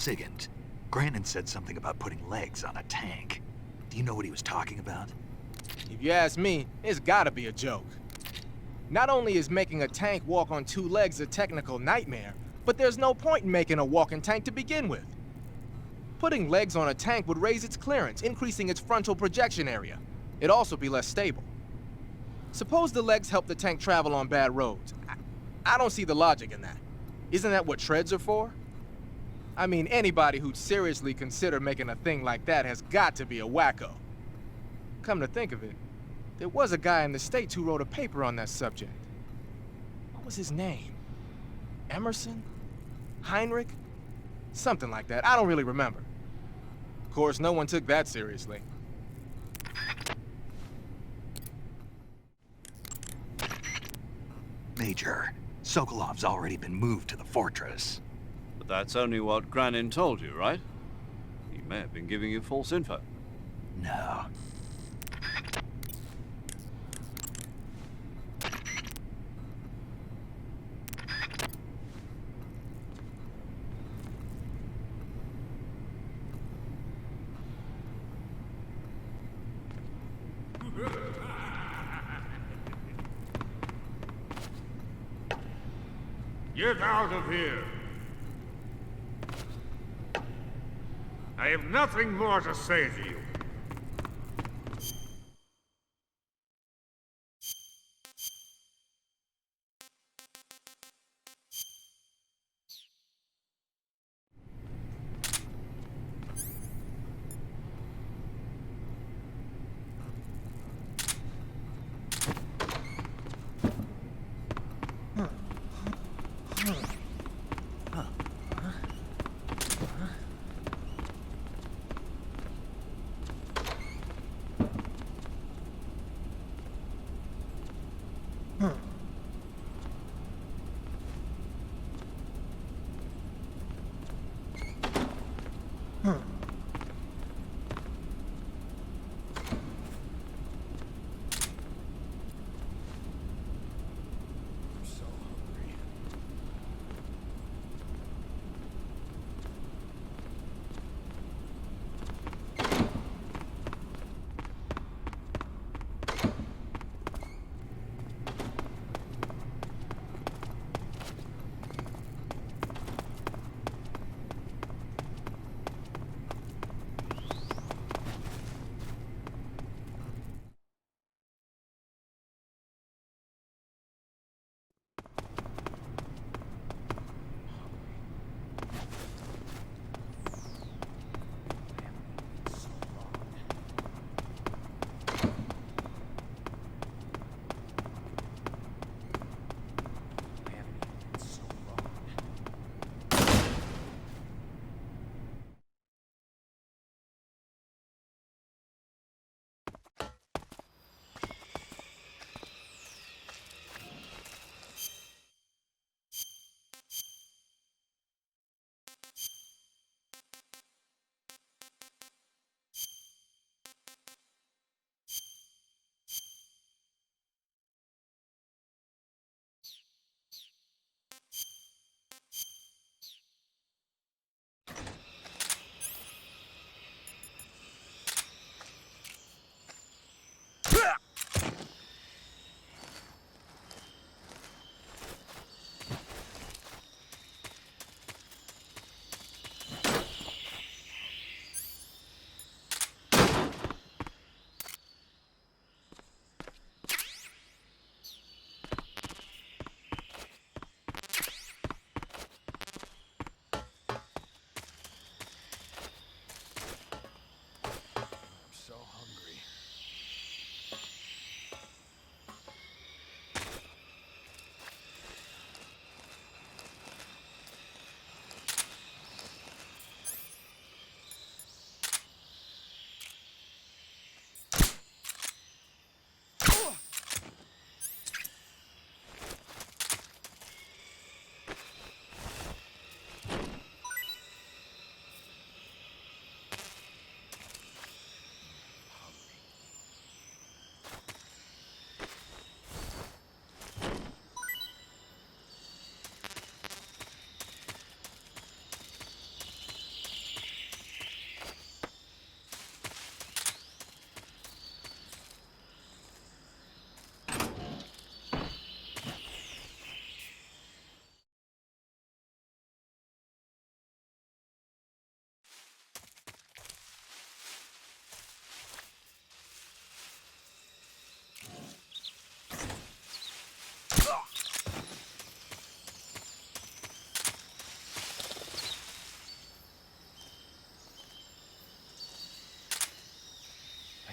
SIGINT. Grannon said something about putting legs on a tank. Do you know what he was talking about? If you ask me, it's gotta be a joke. Not only is making a tank walk on two legs a technical nightmare, but there's no point in making a walking tank to begin with. Putting legs on a tank would raise its clearance, increasing its frontal projection area. It'd also be less stable. Suppose the legs help the tank travel on bad roads. I don't see the logic in that. Isn't that what treads are for? I mean, anybody who'd seriously consider making a thing like that has got to be a wacko. Come to think of it, there was a guy in the States who wrote a paper on that subject. What was his name? Emerson? Heinrich? Something like that. I don't really remember. Of course, no one took that seriously. Major, Sokolov's already been moved to the fortress. But that's only what Grannon told you, right? He may have been giving you false info. No. Get out of here! I have nothing more to say to you.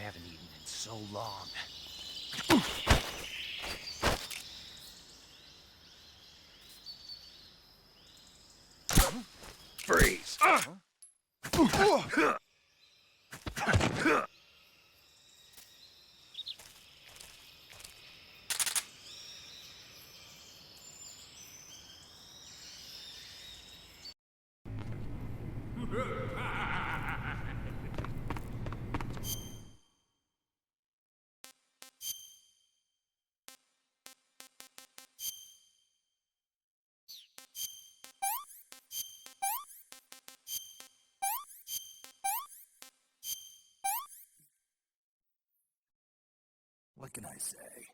haven't eaten in so long. Freeze! What can I say?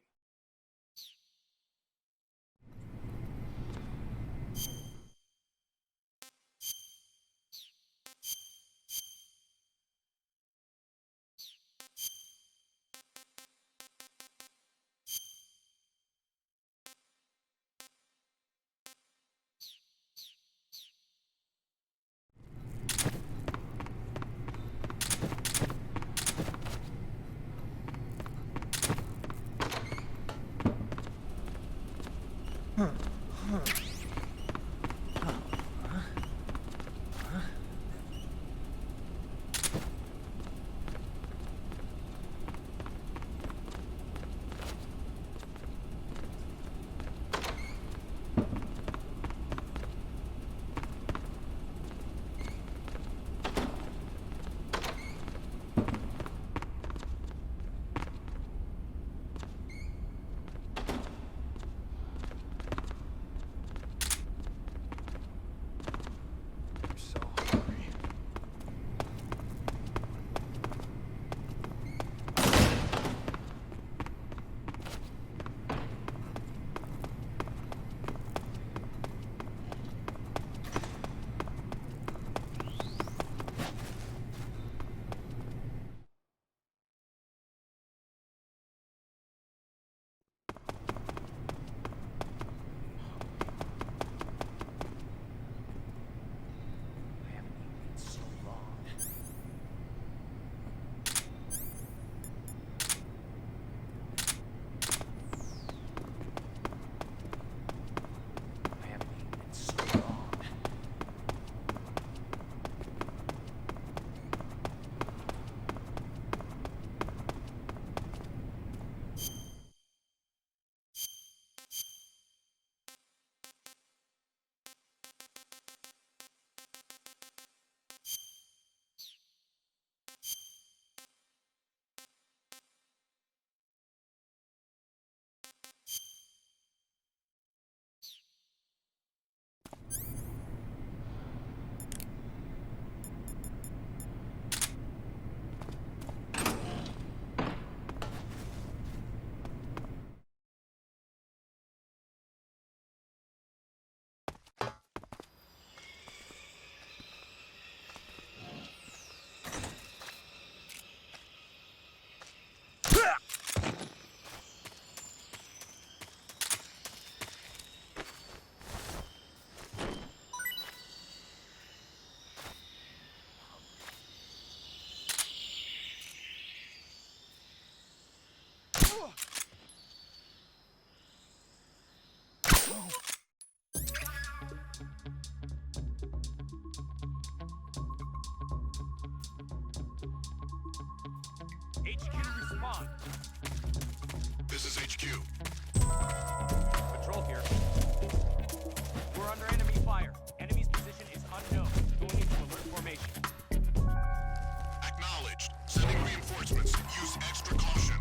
HQ respond. This is HQ. Patrol here. We're under enemy fire. Enemy's position is unknown. Going into alert formation. Acknowledged. Sending reinforcements. Use extra caution.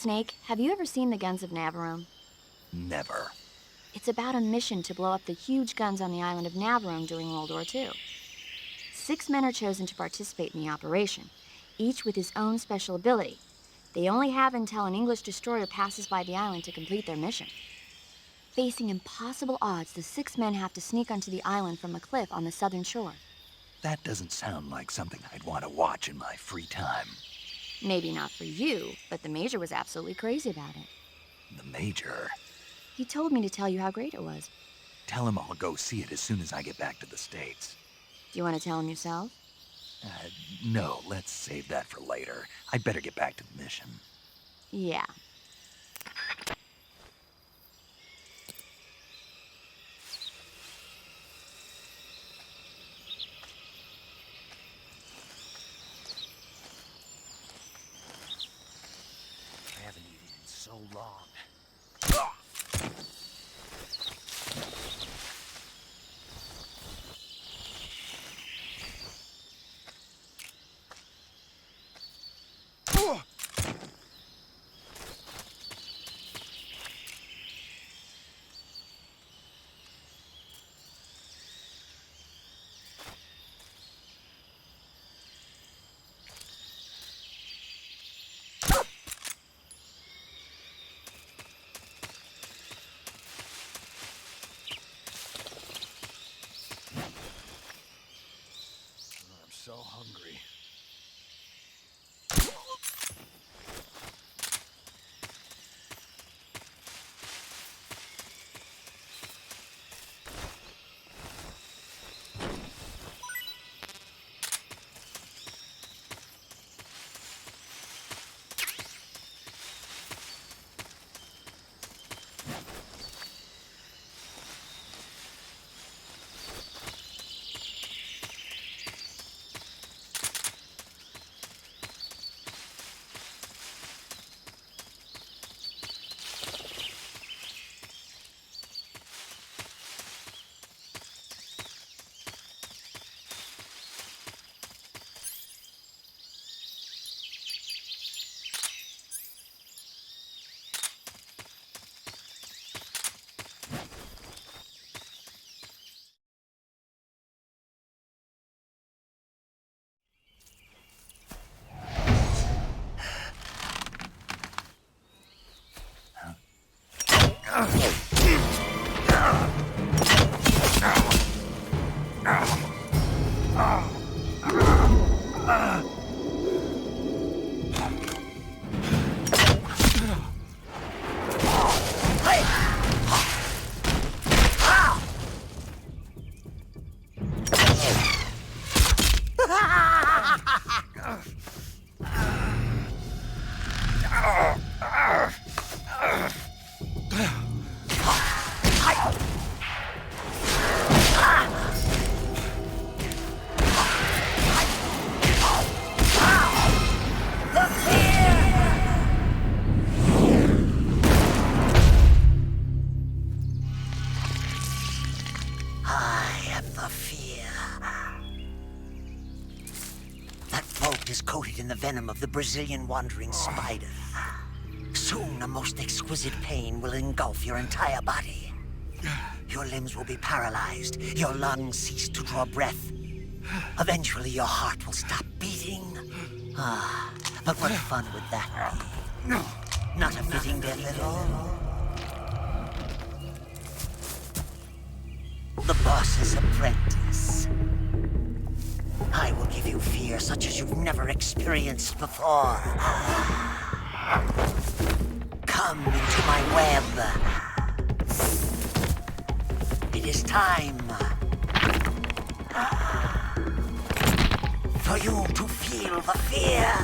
Snake, have you ever seen the Guns of Navarone? Never. It's about a mission to blow up the huge guns on the island of Navarone during World War II. 6 men are chosen to participate in the operation, each with his own special ability. They only have until an English destroyer passes by the island to complete their mission. Facing impossible odds, the 6 men have to sneak onto the island from a cliff on the southern shore. That doesn't sound like something I'd want to watch in my free time. Maybe not for you, but the Major was absolutely crazy about it. The Major? He told me to tell you how great it was. Tell him I'll go see it as soon as I get back to the States. Do you want to tell him yourself? No, let's save that for later. I'd better get back to the mission. Yeah. I haven't eaten in so long. I'm so hungry. Coated in the venom of the Brazilian wandering spider. Soon, a most exquisite pain will engulf your entire body. Your limbs will be paralyzed, your lungs cease to draw breath. Eventually, your heart will stop beating. But what fun would that be? Not a fitting death at all. The boss's apprentice. I will give you fear such as you've never experienced before. Come into my web. It is time for you to feel the fear.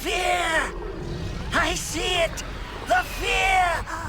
fear! I see it! The fear!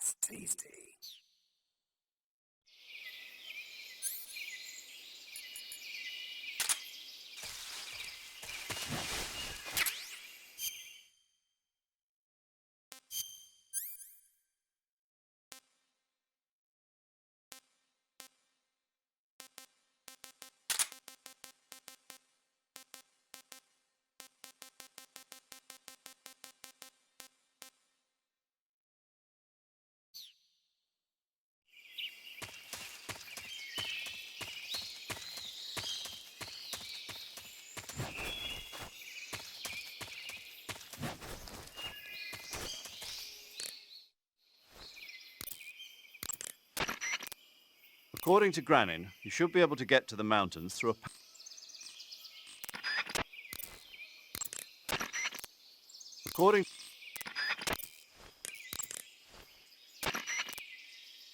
That's tasty. According to Granin, you should be able to get to the mountains through a... According...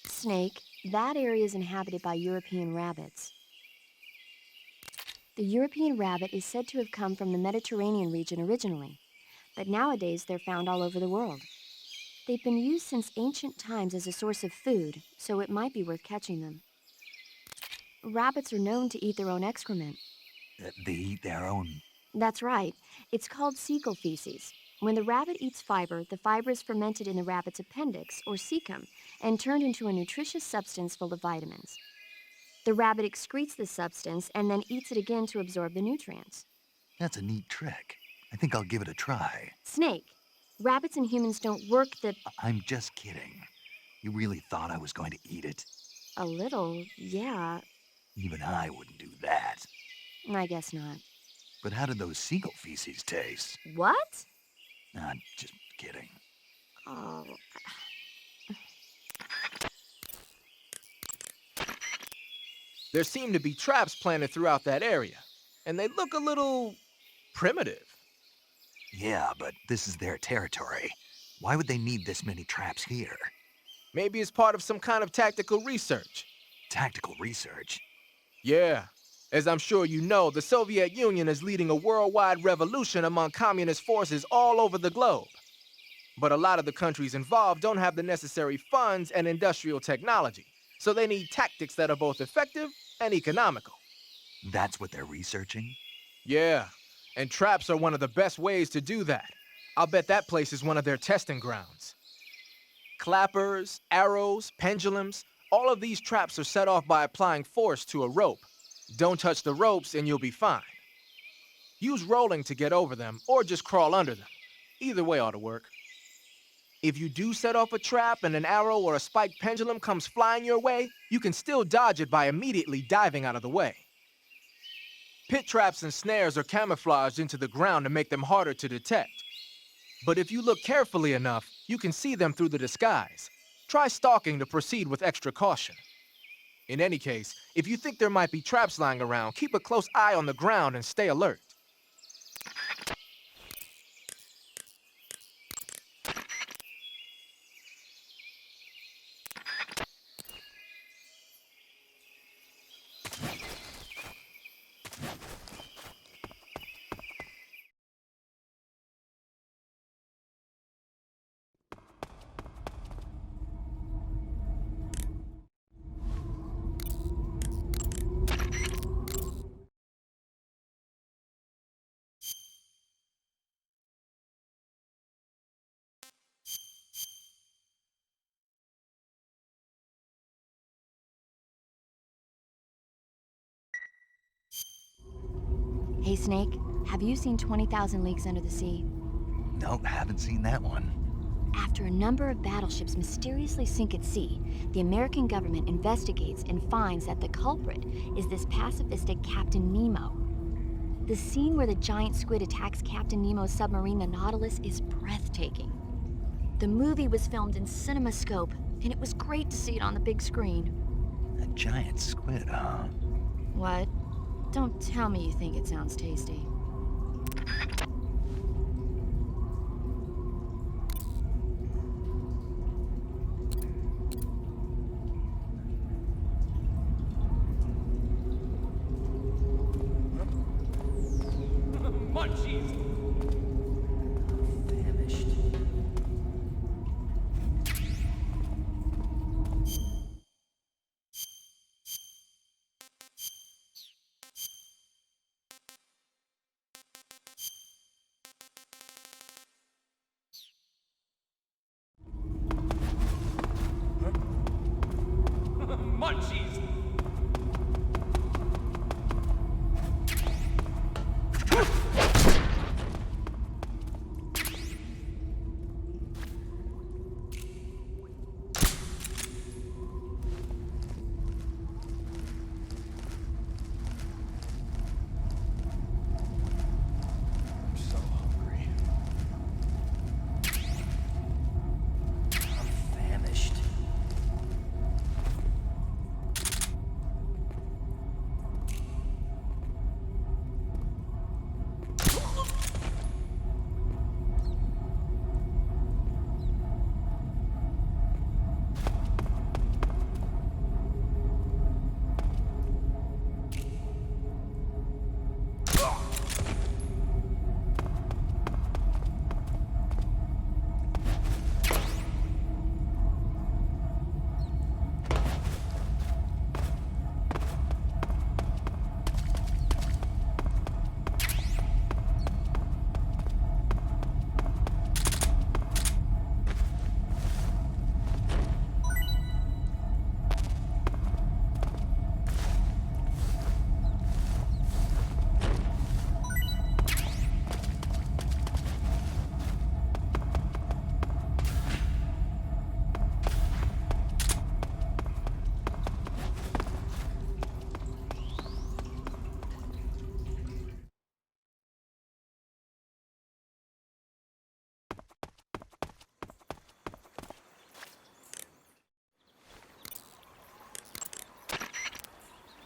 Snake, that area is inhabited by European rabbits. The European rabbit is said to have come from the Mediterranean region originally, but nowadays they're found all over the world. They've been used since ancient times as a source of food, so it might be worth catching them. Rabbits are known to eat their own excrement. They eat their own... That's right. It's called cecal feces. When the rabbit eats fiber, the fiber is fermented in the rabbit's appendix, or cecum, and turned into a nutritious substance full of vitamins. The rabbit excretes this substance and then eats it again to absorb the nutrients. That's a neat trick. I think I'll give it a try. Snake, rabbits and humans don't work the... I'm just kidding. You really thought I was going to eat it? A little, yeah. Even I wouldn't do that. I guess not. But how did those seagull feces taste? What? I'm just kidding. Oh... There seem to be traps planted throughout that area, and they look a little primitive. Yeah, but this is their territory. Why would they need this many traps here? Maybe it's part of some kind of tactical research. Tactical research? Yeah. As I'm sure you know, the Soviet Union is leading a worldwide revolution among communist forces all over the globe. But a lot of the countries involved don't have the necessary funds and industrial technology, so they need tactics that are both effective and economical. That's what they're researching? Yeah, and traps are one of the best ways to do that. I'll bet that place is one of their testing grounds. Clappers, arrows, pendulums, all of these traps are set off by applying force to a rope. Don't touch the ropes and you'll be fine. Use rolling to get over them, or just crawl under them. Either way ought to work. If you do set off a trap and an arrow or a spiked pendulum comes flying your way, you can still dodge it by immediately diving out of the way. Pit traps and snares are camouflaged into the ground to make them harder to detect. But if you look carefully enough, you can see them through the disguise. Try stalking to proceed with extra caution. In any case, if you think there might be traps lying around, keep a close eye on the ground and stay alert. Hey, Snake, have you seen 20,000 Leagues Under the Sea? Nope, haven't seen that one. After a number of battleships mysteriously sink at sea, the American government investigates and finds that the culprit is this pacifistic Captain Nemo. The scene where the giant squid attacks Captain Nemo's submarine, the Nautilus, is breathtaking. The movie was filmed in CinemaScope, and it was great to see it on the big screen. A giant squid, huh? What? Don't tell me you think it sounds tasty. Munchies! Munchies! I'm so hungry. I'm famished.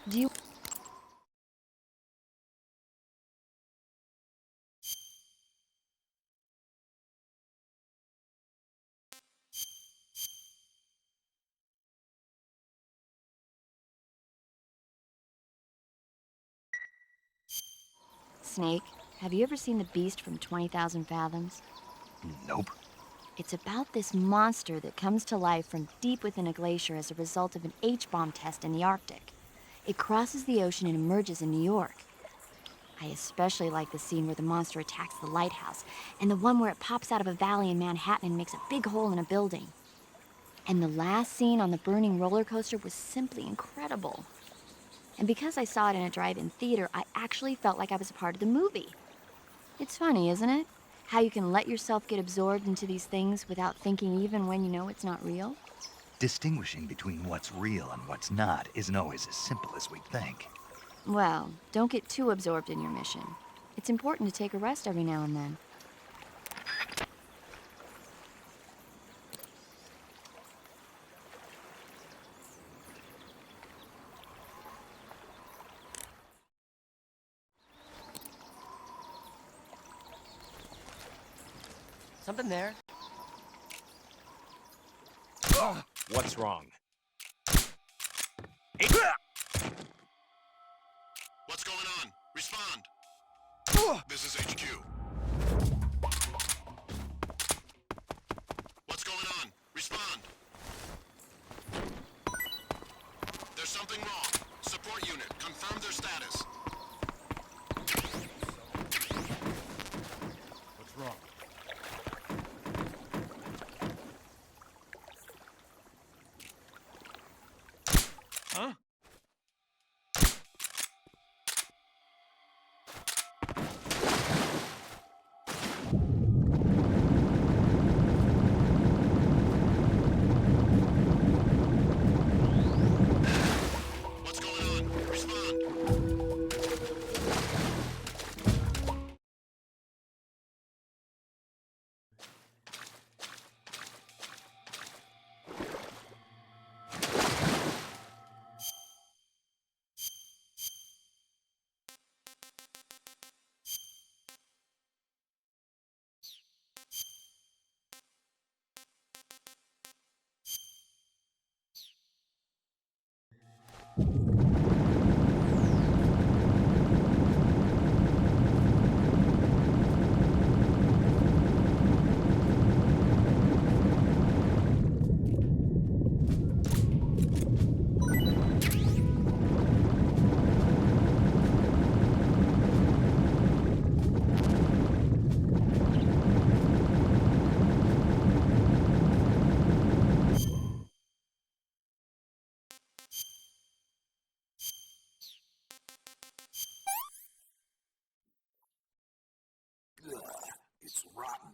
Do you... Snake, have you ever seen The Beast from 20,000 Fathoms? Nope. It's about this monster that comes to life from deep within a glacier as a result of an H-bomb test in the Arctic. It crosses the ocean and emerges in New York. I especially like the scene where the monster attacks the lighthouse, and the one where it pops out of a valley in Manhattan and makes a big hole in a building. And the last scene on the burning roller coaster was simply incredible. And because I saw it in a drive-in theater, I actually felt like I was a part of the movie. It's funny, isn't it? How you can let yourself get absorbed into these things without thinking even when you know it's not real. Distinguishing between what's real and what's not isn't always as simple as we think. Well, don't get too absorbed in your mission. It's important to take a rest every now and then. Something there? What's wrong? What's going on? Respond. This is HQ. What's going on? Respond. There's something wrong. Support unit, confirm their status. What's wrong? Huh? It's rotten.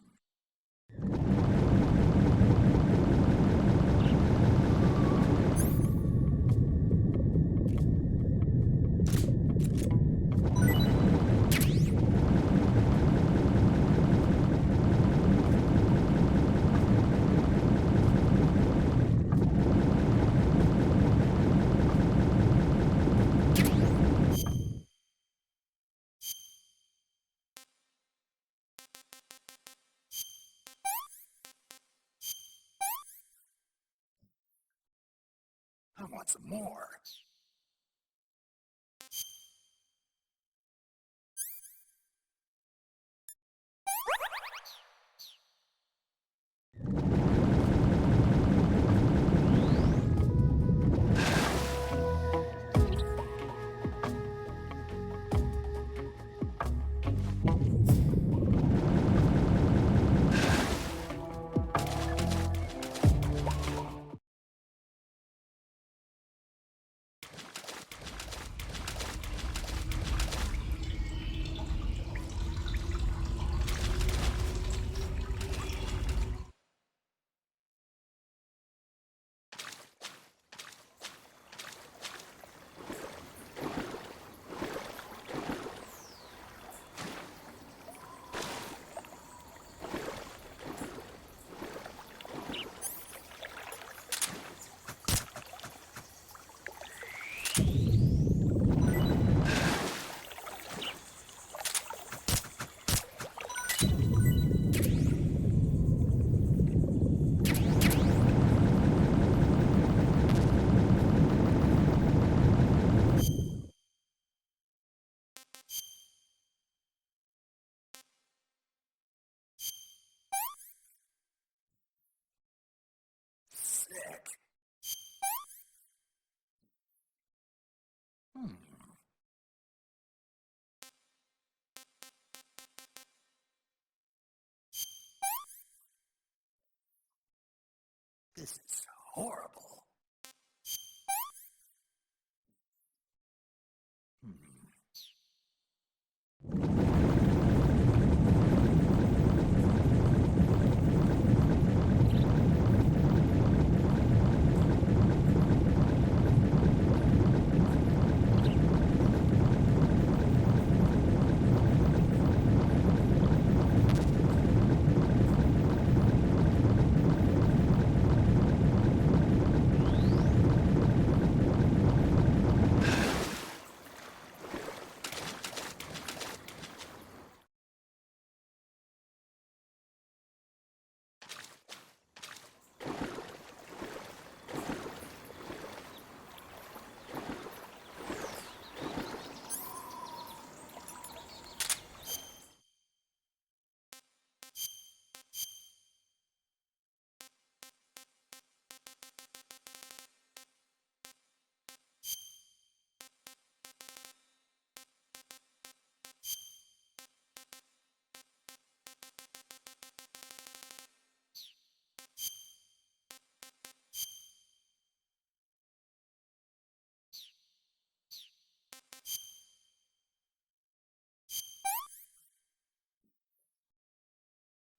I want some more. This is horrible.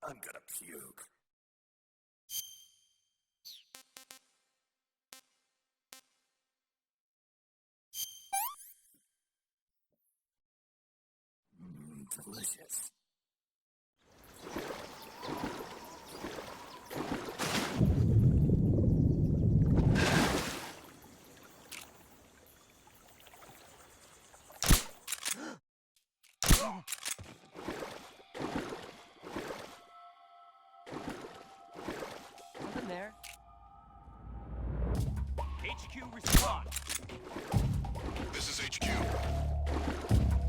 I'm gonna puke. Delicious. Something there. HQ, respond. This is HQ.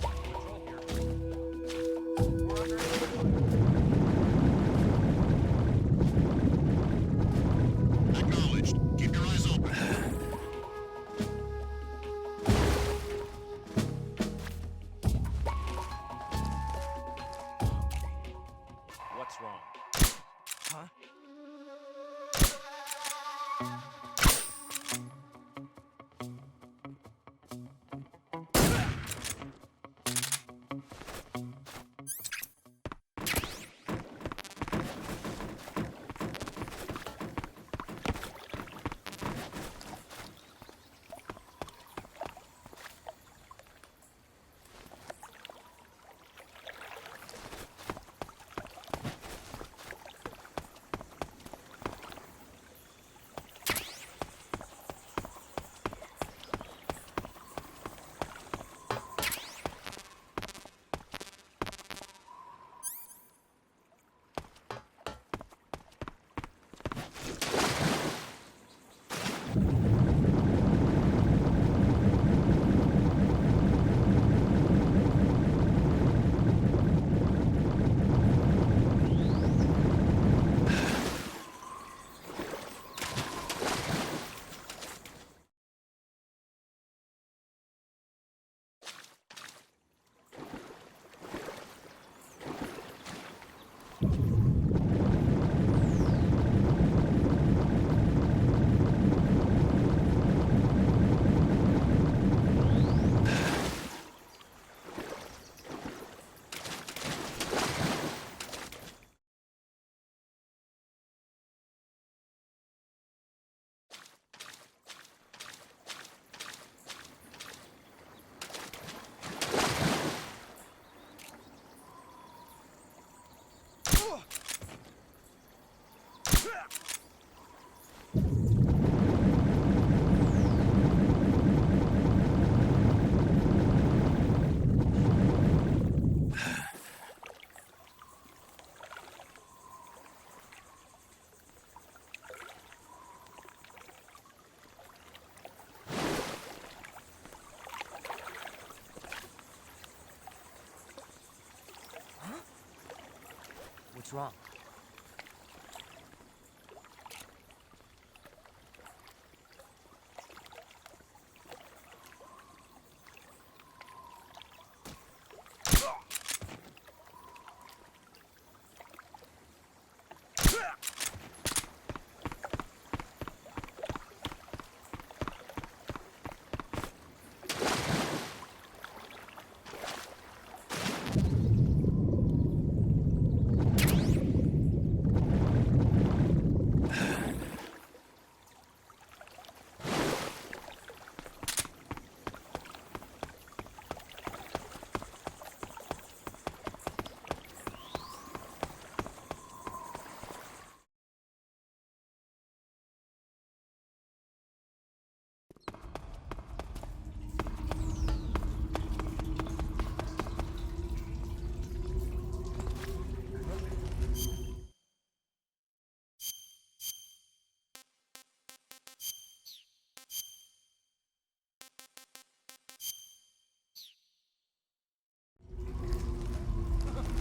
Control here. We're under enemy fire. Acknowledged. Keep your eyes open. What's wrong? Huh? What's wrong?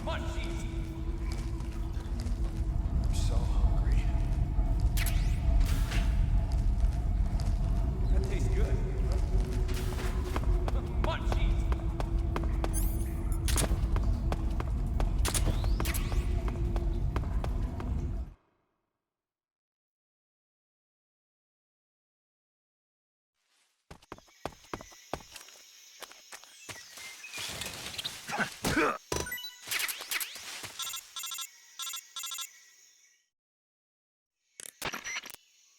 Munchies! I'm so hungry. That tastes good. Munchies!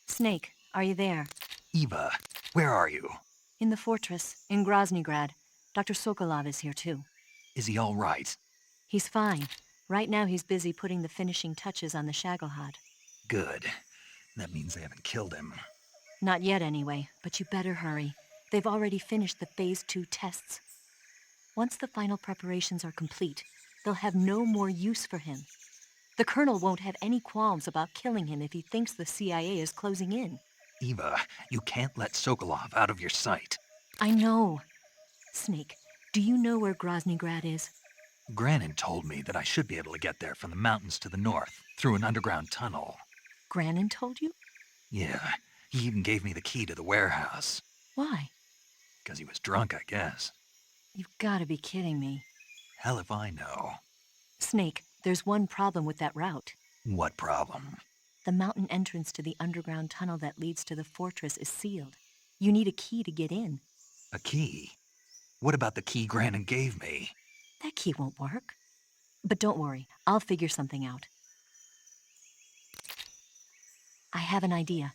Snake, are you there? Eva, where are you? In the fortress, in Groznygrad. Dr. Sokolov is here too. Is he all right? He's fine. Right now he's busy putting the finishing touches on the Shagalhad. Good. That means they haven't killed him. Not yet anyway, but you better hurry. They've already finished the Phase 2 tests. Once the final preparations are complete, they'll have no more use for him. The Colonel won't have any qualms about killing him if he thinks the CIA is closing in. Eva, you can't let Sokolov out of your sight. I know. Snake, do you know where Groznygrad is? Granin told me that I should be able to get there from the mountains to the north, through an underground tunnel. Granin told you? Yeah, he even gave me the key to the warehouse. Why? 'Cause he was drunk, I guess. You've got to be kidding me. Hell if I know. Snake, there's one problem with that route. What problem? The mountain entrance to the underground tunnel that leads to the fortress is sealed. You need a key to get in. A key? What about the key Granin gave me? That key won't work. But don't worry, I'll figure something out. I have an idea.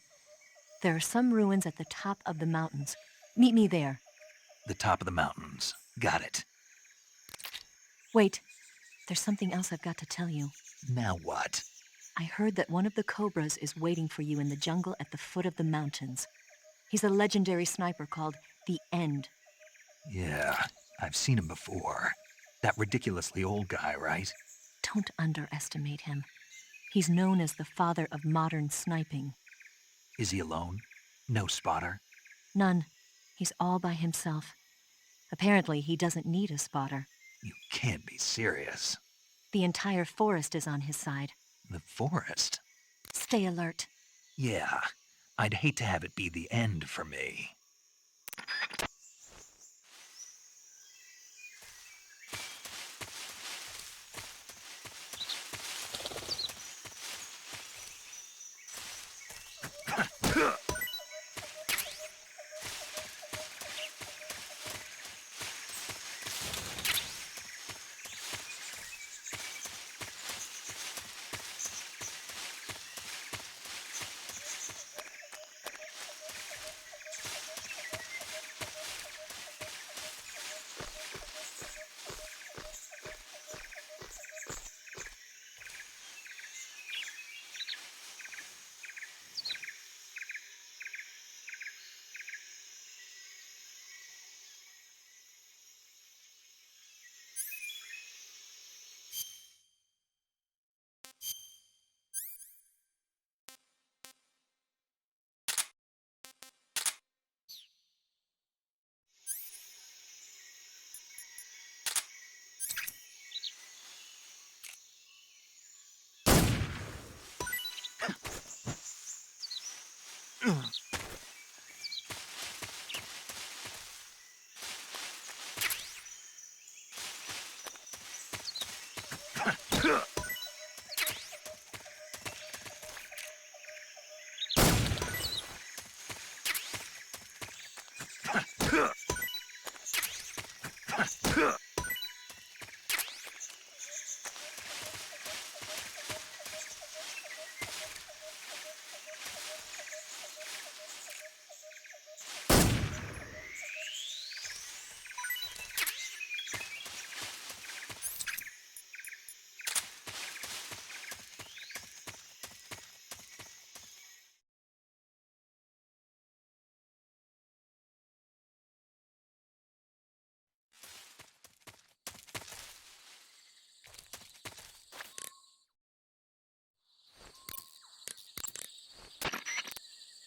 There are some ruins at the top of the mountains. Meet me there. The top of the mountains. Got it. Wait, there's something else I've got to tell you. Now what? I heard that one of the Cobras is waiting for you in the jungle at the foot of the mountains. He's a legendary sniper called the End. Yeah, I've seen him before. That ridiculously old guy, right? Don't underestimate him. He's known as the father of modern sniping. Is he alone? No spotter? None. He's all by himself. Apparently, he doesn't need a spotter. You can't be serious. The entire forest is on his side. The forest? Stay alert. Yeah, I'd hate to have it be the end for me.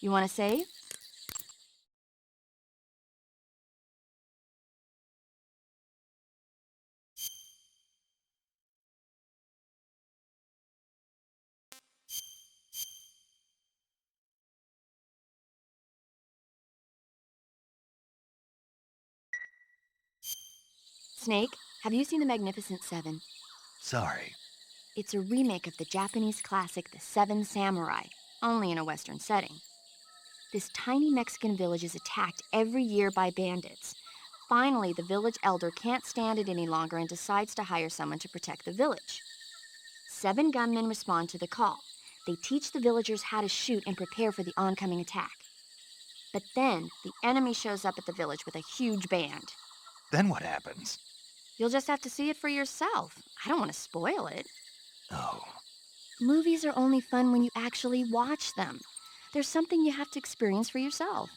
You want to save? Snake, have you seen The Magnificent Seven? Sorry. It's a remake of the Japanese classic The Seven Samurai, only in a Western setting. This tiny Mexican village is attacked every year by bandits. Finally, the village elder can't stand it any longer and decides to hire someone to protect the village. 7 gunmen respond to the call. They teach the villagers how to shoot and prepare for the oncoming attack. But then, the enemy shows up at the village with a huge band. Then what happens? You'll just have to see it for yourself. I don't want to spoil it. Oh. Movies are only fun when you actually watch them. There's something you have to experience for yourself.